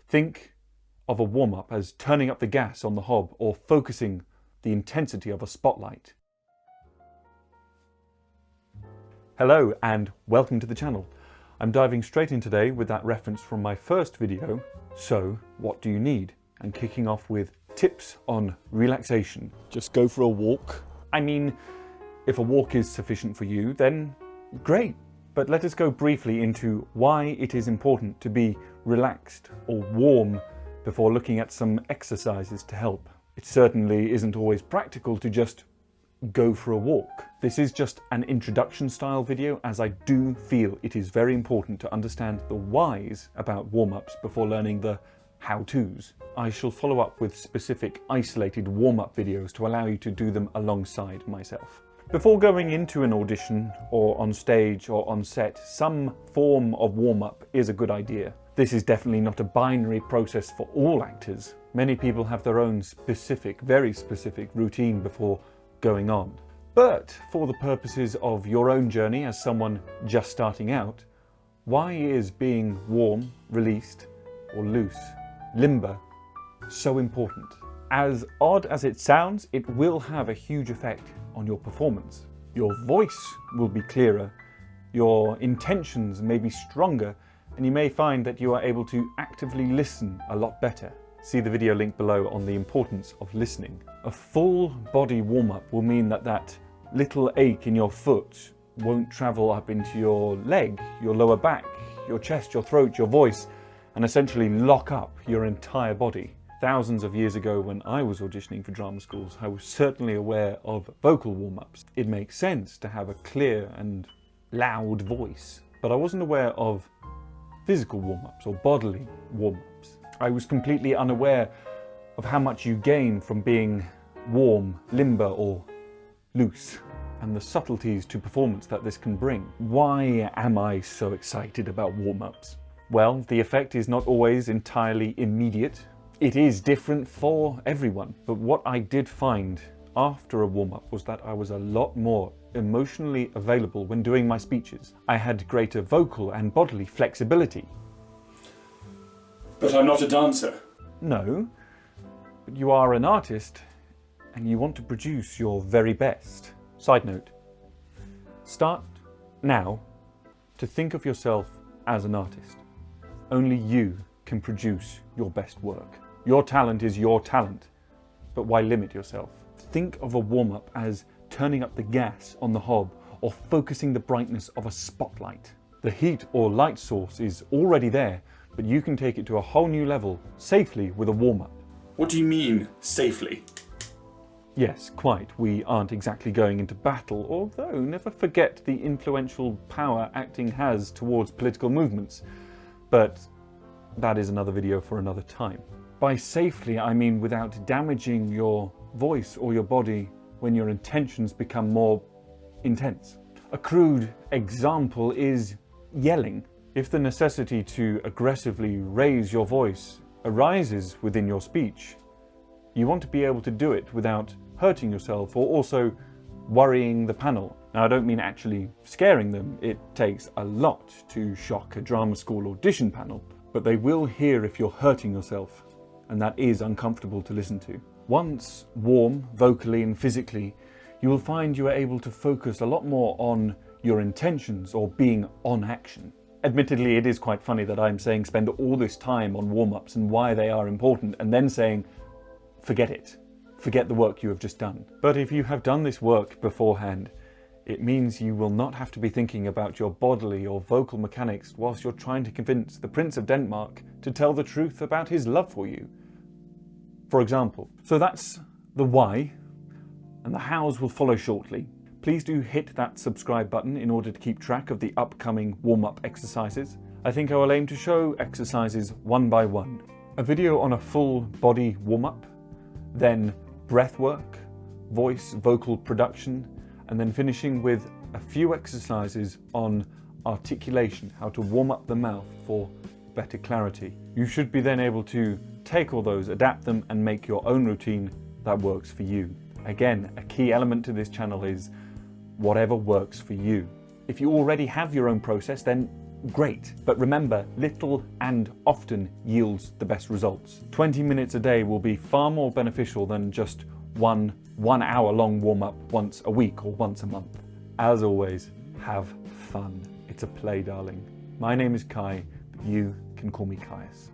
Think of a warm-up as turning up the gas on the hob or focusing the intensity of a spotlight. Hello and welcome to the channel. I'm diving straight in today with that reference from my first video, So What Do You Need? And kicking off with tips on relaxation. Just go for a walk. I mean, if a walk is sufficient for you, then great. But let us go briefly into why it is important to be relaxed or warm before looking at some exercises to help. It certainly isn't always practical to just go for a walk. This is just an introduction style video, as I do feel it is very important to understand the whys about warm-ups before learning the how-tos. I shall follow up with specific isolated warm-up videos to allow you to do them alongside myself. Before going into an audition or on stage or on set, some form of warm-up is a good idea. This is definitely not a binary process for all actors. Many people have their own specific, very specific routine before going on. But for the purposes of your own journey as someone just starting out, why is being warm, released, or loose, limber, so important? As odd as it sounds, it will have a huge effect on your performance. Your voice will be clearer, your intentions may be stronger, and you may find that you are able to actively listen a lot better. See the video link below on the importance of listening. A full body warm-up will mean that that little ache in your foot won't travel up into your leg, your lower back, your chest, your throat, your voice, and essentially lock up your entire body. Thousands of years ago, when I was auditioning for drama schools, I was certainly aware of vocal warm-ups. It makes sense to have a clear and loud voice, but I wasn't aware of physical warm-ups or bodily warm-ups. I was completely unaware of how much you gain from being warm, limber, or loose, and the subtleties to performance that this can bring. Why am I so excited about warm-ups? Well, the effect is not always entirely immediate. It is different for everyone, but what I did find after a warm-up was that I was a lot more emotionally available when doing my speeches. I had greater vocal and bodily flexibility. But I'm not a dancer. No, but you are an artist and you want to produce your very best. Side note, start now to think of yourself as an artist. Only you can produce your best work. Your talent is your talent, but why limit yourself? Think of a warm-up as turning up the gas on the hob or focusing the brightness of a spotlight. The heat or light source is already there, but you can take it to a whole new level safely with a warm-up. What do you mean, safely? Yes, quite. We aren't exactly going into battle, although never forget the influential power acting has towards political movements. But that is another video for another time. By safely, I mean without damaging your voice or your body when your intentions become more intense. A crude example is yelling. If the necessity to aggressively raise your voice arises within your speech, you want to be able to do it without hurting yourself or also worrying the panel. Now, I don't mean actually scaring them. It takes a lot to shock a drama school audition panel, but they will hear if you're hurting yourself, and that is uncomfortable to listen to. Once warm, vocally and physically, you will find you are able to focus a lot more on your intentions or being on action. Admittedly, it is quite funny that I'm saying spend all this time on warm-ups and why they are important, and then saying, forget it. Forget the work you have just done. But if you have done this work beforehand, it means you will not have to be thinking about your bodily or vocal mechanics whilst you're trying to convince the Prince of Denmark to tell the truth about his love for you, for example. So that's the why, and the hows will follow shortly. Please do hit that subscribe button in order to keep track of the upcoming warm-up exercises. I think I will aim to show exercises one by one. A video on a full body warm-up, then breath work, voice, vocal production, and then finishing with a few exercises on articulation, how to warm up the mouth for better clarity. You should be then able to take all those, adapt them, and make your own routine that works for you. Again, a key element to this channel is whatever works for you. If you already have your own process, then great. But remember, little and often yields the best results. 20 minutes a day will be far more beneficial than just one hour long warm-up once a week or once a month. As always, have fun. It's a play, darling. My name is Kai, but you can call me Caius.